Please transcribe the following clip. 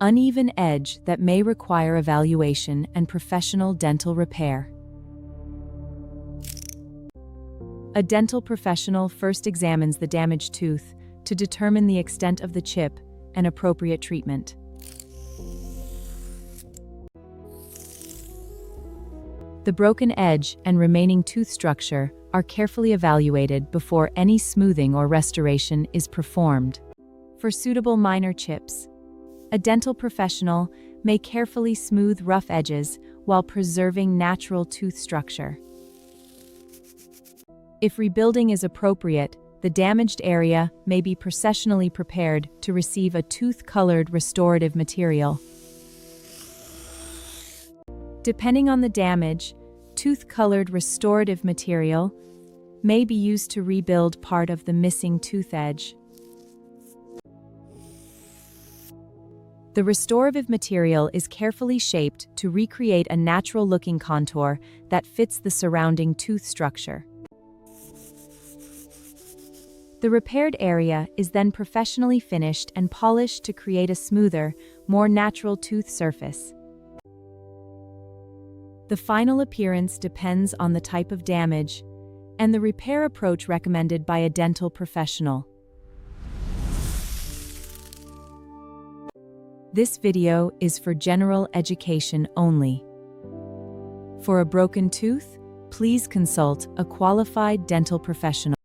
uneven edge that may require evaluation and professional dental repair. A dental professional first examines the damaged tooth to determine the extent of the chip and appropriate treatment. The broken edge and remaining tooth structure are carefully evaluated before any smoothing or restoration is performed. For suitable minor chips, a dental professional may carefully smooth rough edges while preserving natural tooth structure. If rebuilding is appropriate, the damaged area may be processionally prepared to receive a tooth-colored restorative material. Depending on the damage, tooth-colored restorative material may be used to rebuild part of the missing tooth edge. The restorative material is carefully shaped to recreate a natural-looking contour that fits the surrounding tooth structure. The repaired area is then professionally finished and polished to create a smoother, more natural tooth surface. The final appearance depends on the type of damage and the repair approach recommended by a dental professional. This video is for general education only. For a broken tooth, please consult a qualified dental professional.